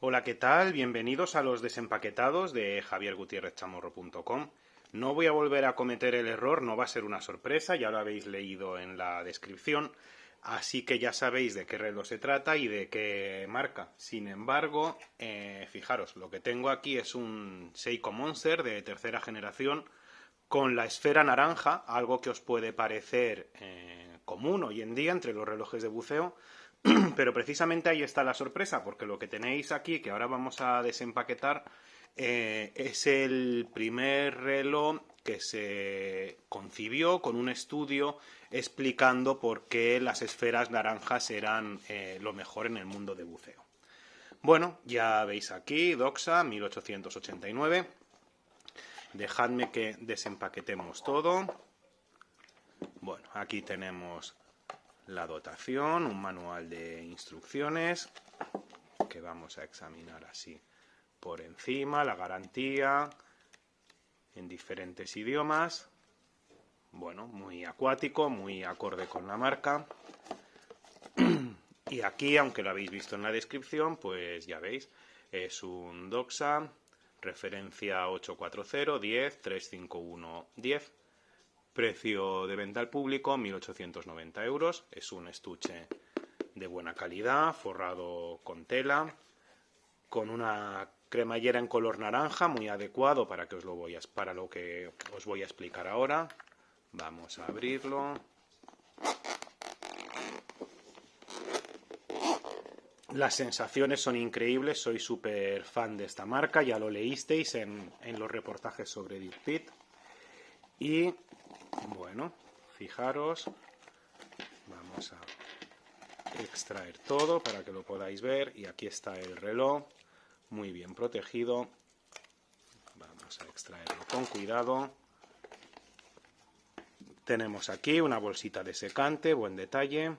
Hola, ¿qué tal? Bienvenidos a los desempaquetados de javiergutierrezchamorro.com. No voy a volver a cometer el error, no va a ser una sorpresa, ya lo habéis leído en la descripción, así que ya sabéis de qué reloj se trata y de qué marca. Sin embargo, fijaros, lo que tengo aquí es un Seiko Monster de tercera generación con la esfera naranja, algo que os puede parecer común hoy en día entre los relojes de buceo, pero precisamente ahí está la sorpresa, porque lo que tenéis aquí, que ahora vamos a desempaquetar, es el primer reloj que se concibió con un estudio explicando por qué las esferas naranjas eran lo mejor en el mundo de buceo. Bueno, ya veis aquí, Doxa 1889. Dejadme que desempaquetemos todo. Bueno, aquí tenemos la dotación, un manual de instrucciones que vamos a examinar así por encima, la garantía en diferentes idiomas. Bueno, muy acuático, muy acorde con la marca. Y aquí, aunque lo habéis visto en la descripción, pues ya veis, es un Doxa, referencia 840 10 351 10. Precio de venta al público, 1.890 euros. Es un estuche de buena calidad, forrado con tela, con una cremallera en color naranja, muy adecuado para lo que os voy a explicar ahora. Vamos a abrirlo. Las sensaciones son increíbles, soy súper fan de esta marca, ya lo leísteis en los reportajes sobre Dirtpit. Y bueno, fijaros, vamos a extraer todo para que lo podáis ver. Y aquí está el reloj, muy bien protegido. Vamos a extraerlo con cuidado. Tenemos aquí una bolsita de secante, buen detalle.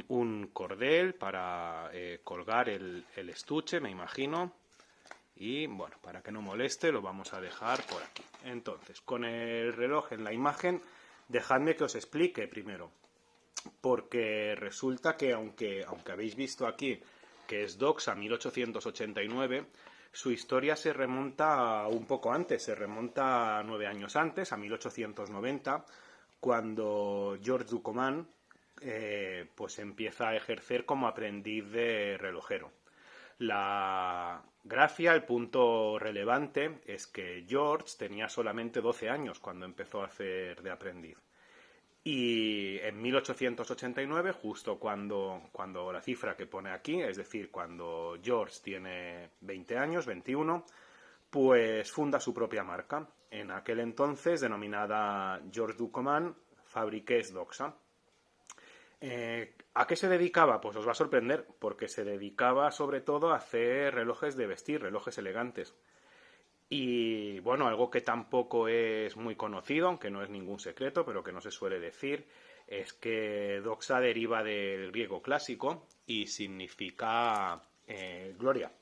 Un cordel para colgar el estuche, me imagino. Y bueno, para que no moleste, lo vamos a dejar por aquí. Entonces, con el reloj en la imagen, dejadme que os explique primero. Porque resulta que aunque habéis visto aquí que es Doxa 1889, su historia se remonta un poco antes, se remonta a 9 años antes, a 1890, cuando George Ducoman pues empieza a ejercer como aprendiz de relojero. La gracia, el punto relevante, es que George tenía solamente 12 años cuando empezó a hacer de aprendiz. Y en 1889, justo cuando la cifra que pone aquí, es decir, cuando George tiene 20 años, 21, pues funda su propia marca, en aquel entonces denominada George Ducoman Fabriques Doxa. ¿A qué se dedicaba? Pues os va a sorprender, porque se dedicaba sobre todo a hacer relojes de vestir, relojes elegantes. Y bueno, algo que tampoco es muy conocido, aunque no es ningún secreto, pero que no se suele decir, es que doxa deriva del griego clásico y significa gloria.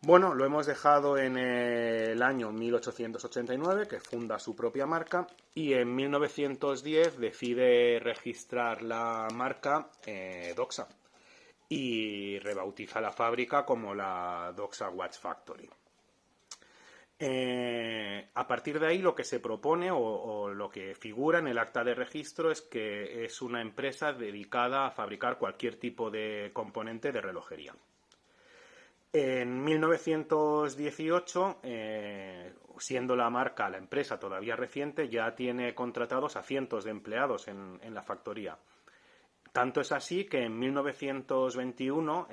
Bueno, lo hemos dejado en el año 1889, que funda su propia marca, y en 1910 decide registrar la marca Doxa y rebautiza la fábrica como la Doxa Watch Factory. A partir de ahí lo que se propone o lo que figura en el acta de registro es que es una empresa dedicada a fabricar cualquier tipo de componente de relojería. En 1918, siendo la marca, la empresa todavía reciente, ya tiene contratados a cientos de empleados en la factoría. Tanto es así que en 1921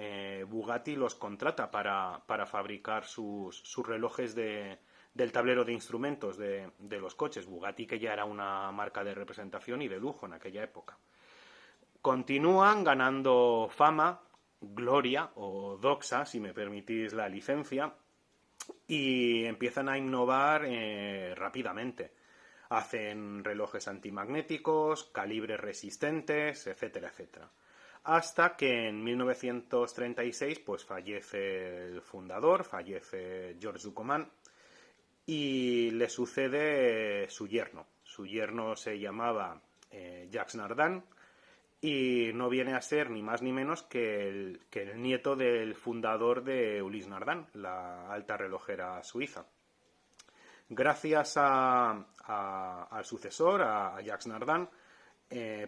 Bugatti los contrata para fabricar sus relojes del tablero de instrumentos de los coches. Bugatti, que ya era una marca de representación y de lujo en aquella época. Continúan ganando fama, gloria o doxa, si me permitís la licencia, y empiezan a innovar rápidamente. Hacen relojes antimagnéticos, calibres resistentes, etcétera, etcétera. Hasta que en 1936 pues fallece el fundador, fallece George Ducoman, y le sucede su yerno. Su yerno se llamaba Jacques Nardin, y no viene a ser ni más ni menos que el nieto del fundador de Ulysse Nardin, la alta relojera suiza. Gracias al sucesor, a Jacques Nardin,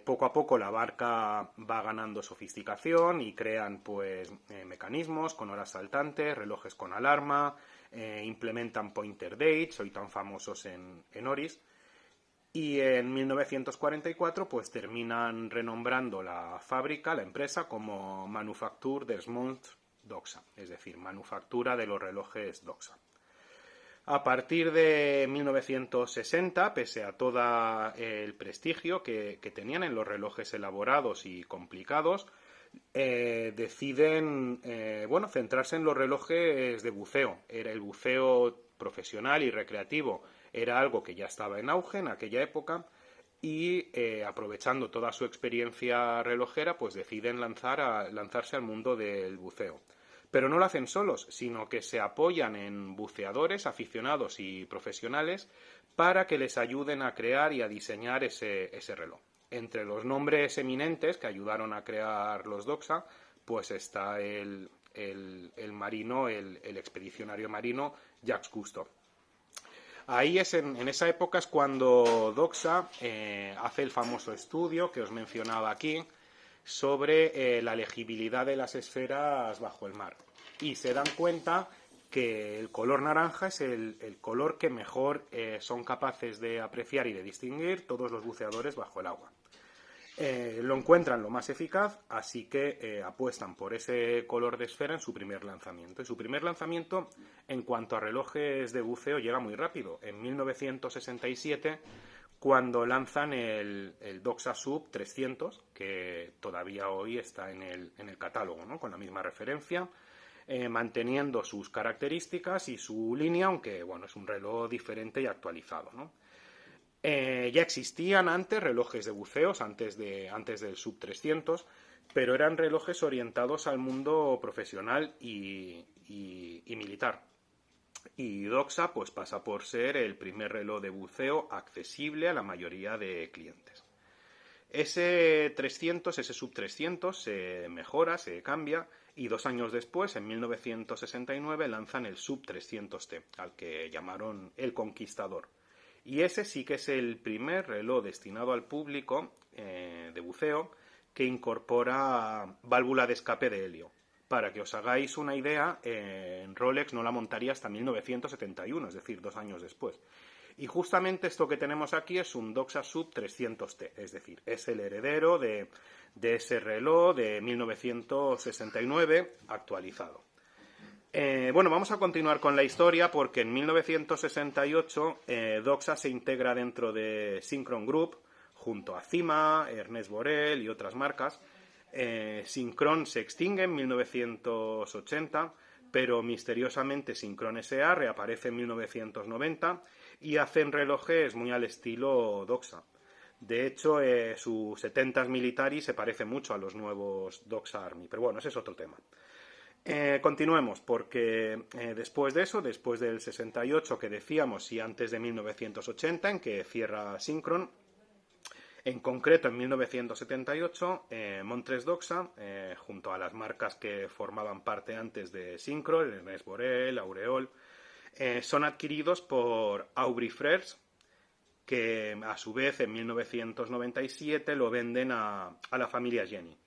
poco a poco la marca va ganando sofisticación y crean pues mecanismos con horas saltantes, relojes con alarma, implementan pointer dates, hoy tan famosos en Oris, y en 1944 pues terminan renombrando la fábrica, la empresa, como Manufacture des Montres Doxa, es decir, manufactura de los relojes Doxa. A partir de 1960, pese a todo el prestigio que tenían en los relojes elaborados y complicados, deciden centrarse en los relojes de buceo. Era el buceo profesional y recreativo, era algo que ya estaba en auge en aquella época y aprovechando toda su experiencia relojera, pues deciden lanzarse al mundo del buceo. Pero no lo hacen solos, sino que se apoyan en buceadores aficionados y profesionales para que les ayuden a crear y a diseñar ese reloj. Entre los nombres eminentes que ayudaron a crear los Doxa, pues está el marino, el expedicionario marino Jacques Cousteau. Ahí en esa época es cuando Doxa hace el famoso estudio que os mencionaba aquí, sobre la legibilidad de las esferas bajo el mar. Y se dan cuenta que el color naranja es el color que mejor son capaces de apreciar y de distinguir todos los buceadores bajo el agua. Lo encuentran lo más eficaz, así que apuestan por ese color de esfera en su primer lanzamiento. Y su primer lanzamiento, en cuanto a relojes de buceo, llega muy rápido. En 1967, cuando lanzan el Doxa Sub 300, que todavía hoy está en el catálogo, ¿no? Con la misma referencia, manteniendo sus características y su línea, aunque bueno, es un reloj diferente y actualizado, ¿no? Ya existían antes relojes de buceos, antes del Sub 300, pero eran relojes orientados al mundo profesional y militar. Y Doxa pues pasa por ser el primer reloj de buceo accesible a la mayoría de clientes. Ese Sub 300 se mejora, se cambia y 2 años después, en 1969, lanzan el Sub 300T, al que llamaron el Conquistador. Y ese sí que es el primer reloj destinado al público de buceo que incorpora válvula de escape de helio. Para que os hagáis una idea, en Rolex no la montaría hasta 1971, es decir, 2 años después. Y justamente esto que tenemos aquí es un Doxa Sub 300T, es decir, es el heredero de ese reloj de 1969 actualizado. Vamos a continuar con la historia porque en 1968 Doxa se integra dentro de Synchron Group junto a Cima, Ernest Borel y otras marcas. Synchron se extingue en 1980, pero misteriosamente Synchron S.A. reaparece en 1990 y hacen relojes muy al estilo Doxa. De hecho, su 70s Military se parece mucho a los nuevos Doxa Army, pero bueno, ese es otro tema. Continuemos, porque después de eso, después del 68 que decíamos y antes de 1980 en que cierra Synchron, en concreto en 1978 Montres Doxa, junto a las marcas que formaban parte antes de Synchron, Ernest Borel, Aureol, son adquiridos por Aubry Frères, que a su vez en 1997 lo venden a la familia Jenny.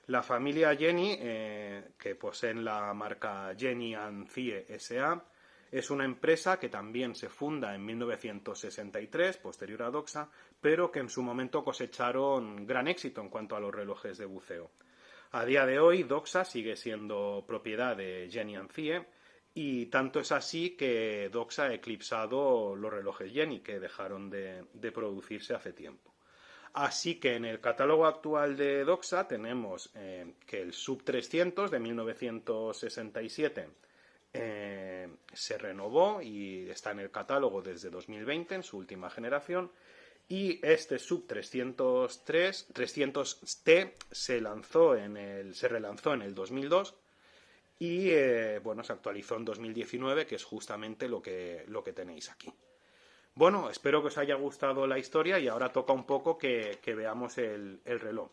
La familia Jenny, que poseen la marca Jenny & Cie S.A., es una empresa que también se funda en 1963, posterior a Doxa, pero que en su momento cosecharon gran éxito en cuanto a los relojes de buceo. A día de hoy, Doxa sigue siendo propiedad de Jenny & Cie, y tanto es así que Doxa ha eclipsado los relojes Jenny, que dejaron de producirse hace tiempo. Así que en el catálogo actual de Doxa tenemos que el Sub 300 de 1967 se renovó y está en el catálogo desde 2020, en su última generación, y este Sub 300T se relanzó en el 2002 y se actualizó en 2019, que es justamente lo que tenéis aquí. Bueno, espero que os haya gustado la historia y ahora toca un poco que veamos el reloj.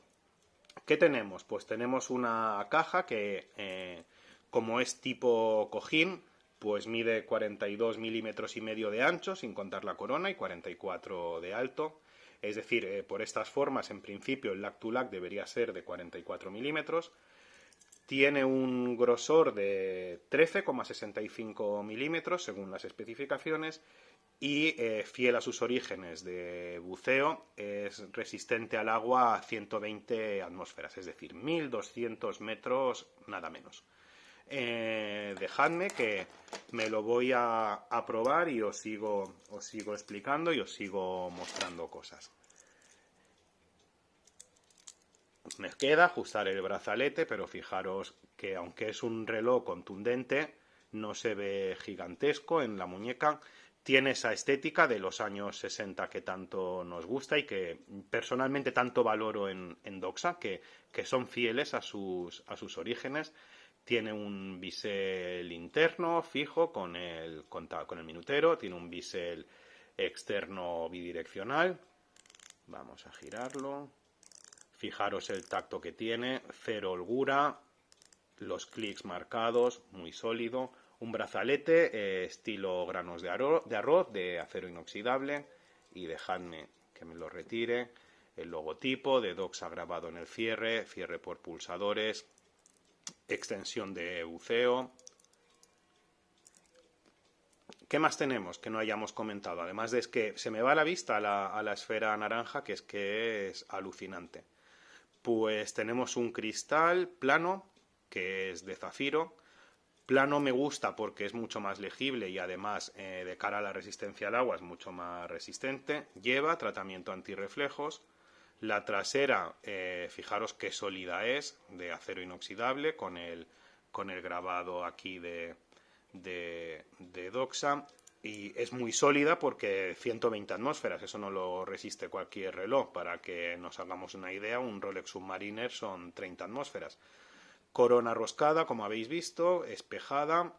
¿Qué tenemos? Pues tenemos una caja que, como es tipo cojín, pues mide 42 milímetros y medio de ancho, sin contar la corona, y 44 de alto. Es decir, por estas formas, en principio, el Lac-to-Lac debería ser de 44 milímetros. Tiene un grosor de 13,65 milímetros, según las especificaciones, y fiel a sus orígenes de buceo, es resistente al agua a 120 atmósferas, es decir, 1200 metros, nada menos. Dejadme que me lo voy a probar y os sigo explicando y os sigo mostrando cosas. Me queda ajustar el brazalete, pero fijaros que aunque es un reloj contundente, no se ve gigantesco en la muñeca. Tiene esa estética de los años 60 que tanto nos gusta y que personalmente tanto valoro en Doxa, que son fieles a sus orígenes. Tiene un bisel interno fijo con el minutero, tiene un bisel externo bidireccional. Vamos a girarlo. Fijaros el tacto que tiene, cero holgura, los clics marcados, muy sólido. Un brazalete estilo granos de arroz, de acero inoxidable. Y dejadme que me lo retire. El logotipo de Doxa grabado en el cierre, cierre por pulsadores, extensión de buceo. ¿Qué más tenemos que no hayamos comentado? Además de que se me va la vista a la esfera naranja, que es alucinante. Pues tenemos un cristal plano, que es de zafiro. Plano me gusta porque es mucho más legible y además de cara a la resistencia al agua es mucho más resistente. Lleva tratamiento antirreflejos. La trasera, fijaros qué sólida es, de acero inoxidable, con el grabado aquí de Doxa. Y es muy sólida porque 120 atmósferas, eso no lo resiste cualquier reloj. Para que nos hagamos una idea, un Rolex Submariner son 30 atmósferas. Corona roscada, como habéis visto, espejada,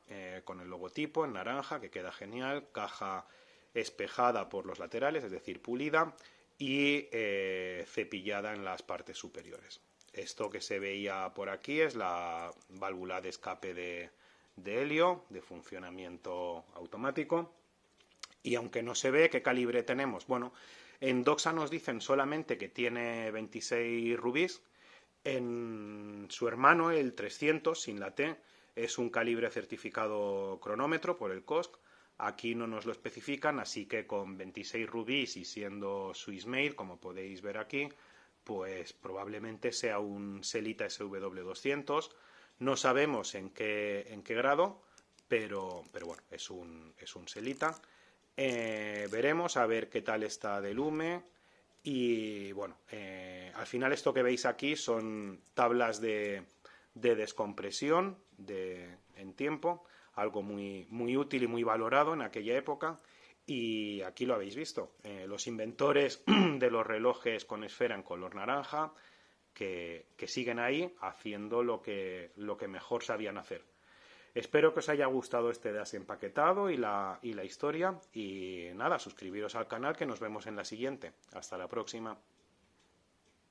con el logotipo en naranja, que queda genial. Caja espejada por los laterales, es decir, pulida, y cepillada en las partes superiores. Esto que se veía por aquí es la válvula de escape de helio, de funcionamiento automático. Y aunque no se ve qué calibre tenemos, bueno, en Doxa nos dicen solamente que tiene 26 rubíes. En su hermano, el 300, sin la T, es un calibre certificado cronómetro por el COSC. Aquí no nos lo especifican, así que con 26 rubíes y siendo Swiss made, como podéis ver aquí, pues probablemente sea un Selita SW200. No sabemos en qué grado, pero bueno, es un Selita. Veremos a ver qué tal está de lume. Y bueno, al final esto que veis aquí son tablas de descompresión en tiempo, algo muy, muy útil y muy valorado en aquella época. Y aquí lo habéis visto, los inventores de los relojes con esfera en color naranja, que siguen ahí haciendo lo que mejor sabían hacer. Espero que os haya gustado este desempaquetado y la historia. Y nada, suscribiros al canal, que nos vemos en la siguiente. Hasta la próxima.